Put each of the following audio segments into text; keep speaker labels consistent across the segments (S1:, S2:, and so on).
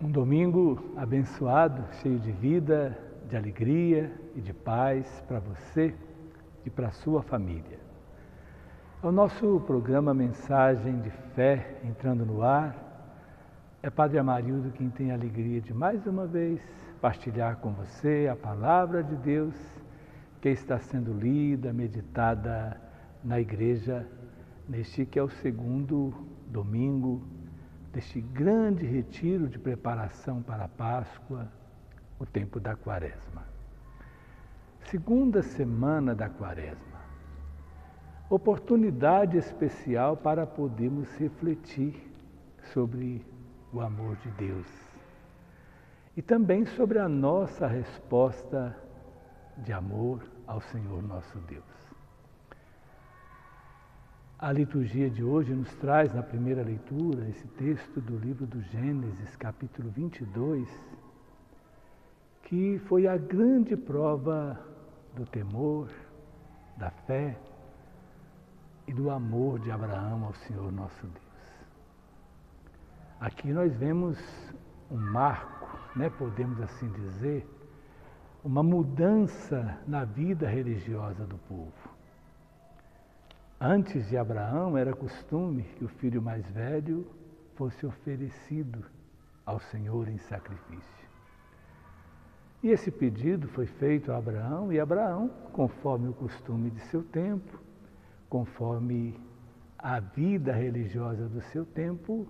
S1: Um domingo abençoado, cheio de vida, de alegria e de paz para você e para a sua família. É o nosso programa Mensagem de Fé entrando no ar. É Padre Amarildo quem tem a alegria de mais uma vez partilhar com você a palavra de Deus que está sendo lida, meditada na igreja neste que é o segundo domingo deste grande retiro de preparação para a Páscoa, o tempo da Quaresma. Segunda semana da Quaresma. Oportunidade especial para podermos refletir sobre o amor de Deus e também sobre a nossa resposta de amor ao Senhor nosso Deus. A liturgia de hoje nos traz, na primeira leitura, esse texto do livro do Gênesis, capítulo 22, que foi a grande prova do temor, da fé e do amor de Abraão ao Senhor nosso Deus. Aqui nós vemos um marco, podemos assim dizer, uma mudança na vida religiosa do povo. Antes de Abraão, era costume que o filho mais velho fosse oferecido ao Senhor em sacrifício. E esse pedido foi feito a Abraão, e Abraão, conforme o costume de seu tempo, conforme a vida religiosa do seu tempo,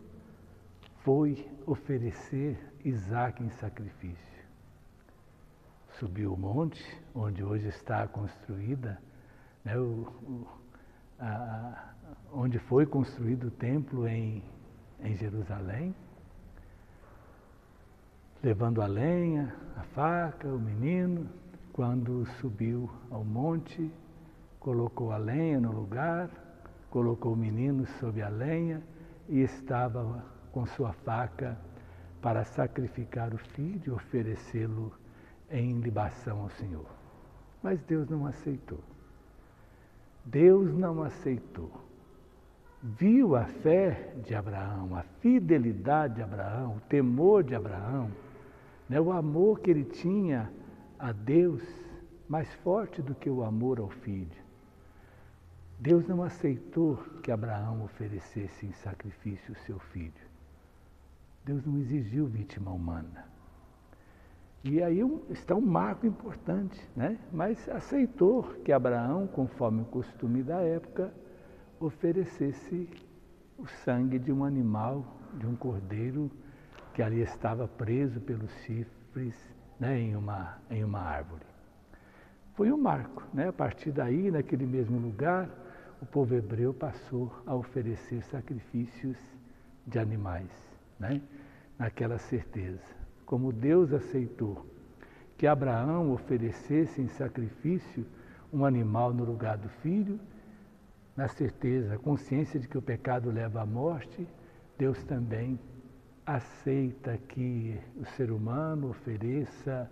S1: foi oferecer Isaque em sacrifício. Subiu o monte, onde hoje está construída, onde foi construído o templo em Jerusalém, levando a lenha, a faca, o menino. Quando subiu ao monte, colocou a lenha no lugar, colocou o menino sob a lenha e estava com sua faca para sacrificar o filho e oferecê-lo em libação ao Senhor. Mas Deus não aceitou. Deus não aceitou. Viu a fé de Abraão, a fidelidade de Abraão, o temor de Abraão, o amor que ele tinha a Deus, mais forte do que o amor ao filho. Deus não aceitou que Abraão oferecesse em sacrifício o seu filho. Deus não exigiu vítima humana. E aí está um marco importante, mas aceitou que Abraão, conforme o costume da época, oferecesse o sangue de um animal, de um cordeiro que ali estava preso pelos chifres em uma árvore. Foi um marco, A partir daí, naquele mesmo lugar, o povo hebreu passou a oferecer sacrifícios de animais, naquela certeza. Como Deus aceitou que Abraão oferecesse em sacrifício um animal no lugar do filho, na certeza, a consciência de que o pecado leva à morte, Deus também aceita que o ser humano ofereça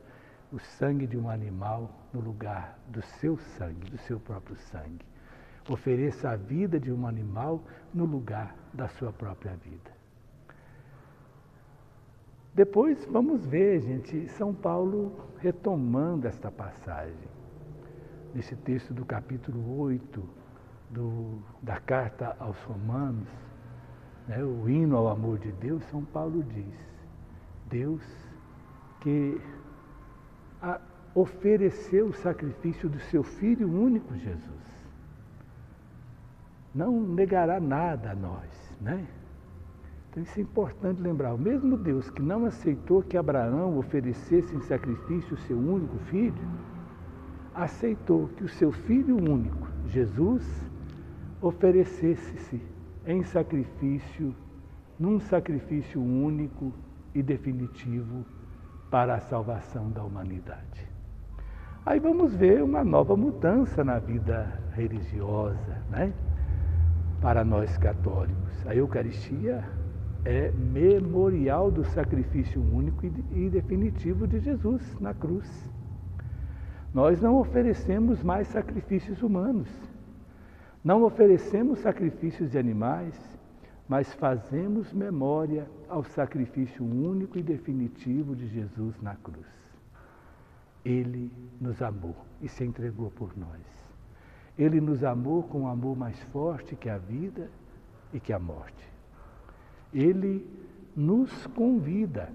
S1: o sangue de um animal no lugar do seu sangue, do seu próprio sangue. Ofereça a vida de um animal no lugar da sua própria vida. Depois vamos ver, gente, São Paulo retomando esta passagem. Nesse texto do capítulo 8 da carta aos Romanos, o hino ao amor de Deus, São Paulo diz: Deus que ofereceu o sacrifício do seu Filho único Jesus, não negará nada a nós, Então isso é importante lembrar. O mesmo Deus que não aceitou que Abraão oferecesse em sacrifício o seu único filho, aceitou que o seu Filho único, Jesus, oferecesse-se em sacrifício, num sacrifício único e definitivo para a salvação da humanidade. Aí vamos ver uma nova mudança na vida religiosa, para nós católicos. A Eucaristia é memorial do sacrifício único e definitivo de Jesus na cruz. Nós não oferecemos mais sacrifícios humanos, não oferecemos sacrifícios de animais, mas fazemos memória ao sacrifício único e definitivo de Jesus na cruz. Ele nos amou e se entregou por nós. Ele nos amou com um amor mais forte que a vida e que a morte. Ele nos convida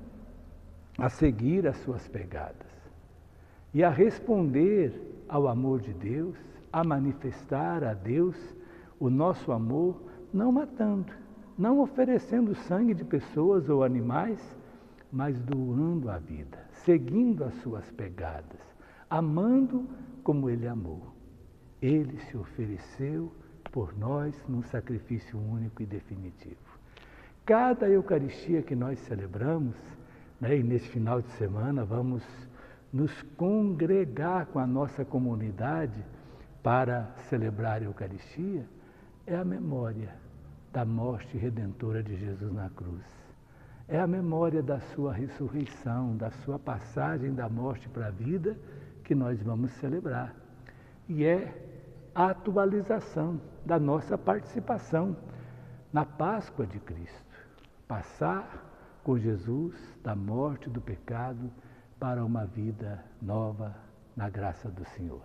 S1: a seguir as suas pegadas e a responder ao amor de Deus, a manifestar a Deus o nosso amor, não matando, não oferecendo sangue de pessoas ou animais, mas doando a vida, seguindo as suas pegadas, amando como Ele amou. Ele se ofereceu por nós num sacrifício único e definitivo. Cada Eucaristia que nós celebramos, né, e nesse final de semana vamos nos congregar com a nossa comunidade para celebrar a Eucaristia, é a memória da morte redentora de Jesus na cruz. É a memória da sua ressurreição, da sua passagem da morte para a vida que nós vamos celebrar. E é a atualização da nossa participação na Páscoa de Cristo. Passar com Jesus da morte do pecado para uma vida nova na graça do Senhor.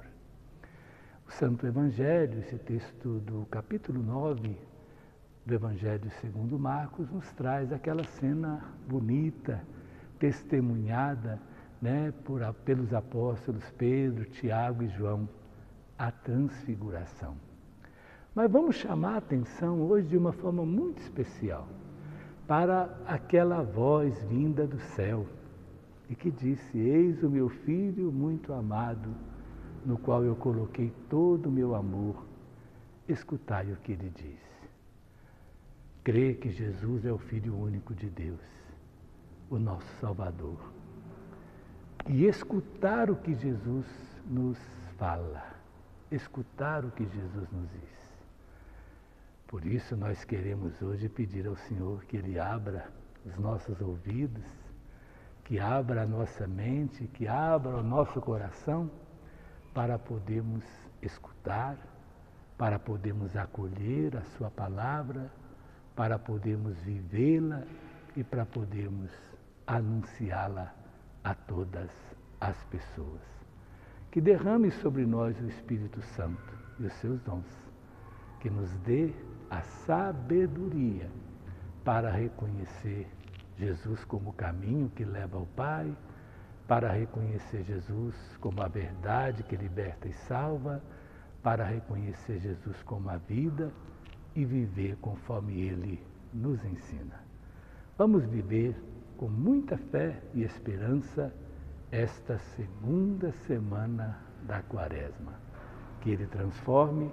S1: O Santo Evangelho, esse texto do capítulo 9 do Evangelho segundo Marcos, nos traz aquela cena bonita, testemunhada, né, pelos apóstolos Pedro, Tiago e João, a transfiguração. Mas vamos chamar a atenção hoje de uma forma muito especial para aquela voz vinda do céu e que disse: eis o meu filho muito amado, no qual eu coloquei todo o meu amor, escutai o que ele diz. Crê que Jesus é o Filho único de Deus, o nosso Salvador. E escutar o que Jesus nos fala, escutar o que Jesus nos diz. Por isso nós queremos hoje pedir ao Senhor que Ele abra os nossos ouvidos, que abra a nossa mente, que abra o nosso coração, para podermos escutar, para podermos acolher a Sua palavra, para podermos vivê-la e para podermos anunciá-la a todas as pessoas. Que derrame sobre nós o Espírito Santo e os seus dons, que nos dê a sabedoria para reconhecer Jesus como o caminho que leva ao Pai, para reconhecer Jesus como a verdade que liberta e salva, para reconhecer Jesus como a vida e viver conforme Ele nos ensina. Vamos viver com muita fé e esperança esta segunda semana da Quaresma. Que Ele transforme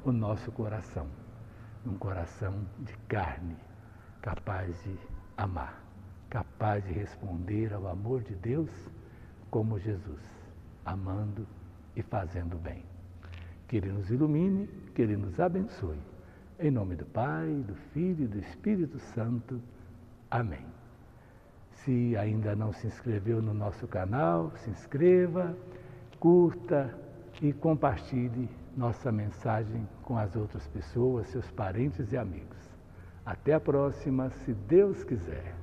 S1: o nosso coração num coração de carne, capaz de amar, capaz de responder ao amor de Deus como Jesus, amando e fazendo bem. Que Ele nos ilumine, que Ele nos abençoe. Em nome do Pai, do Filho e do Espírito Santo. Amém. Se ainda não se inscreveu no nosso canal, se inscreva, curta e compartilhe nossa mensagem com as outras pessoas, seus parentes e amigos. Até a próxima, se Deus quiser.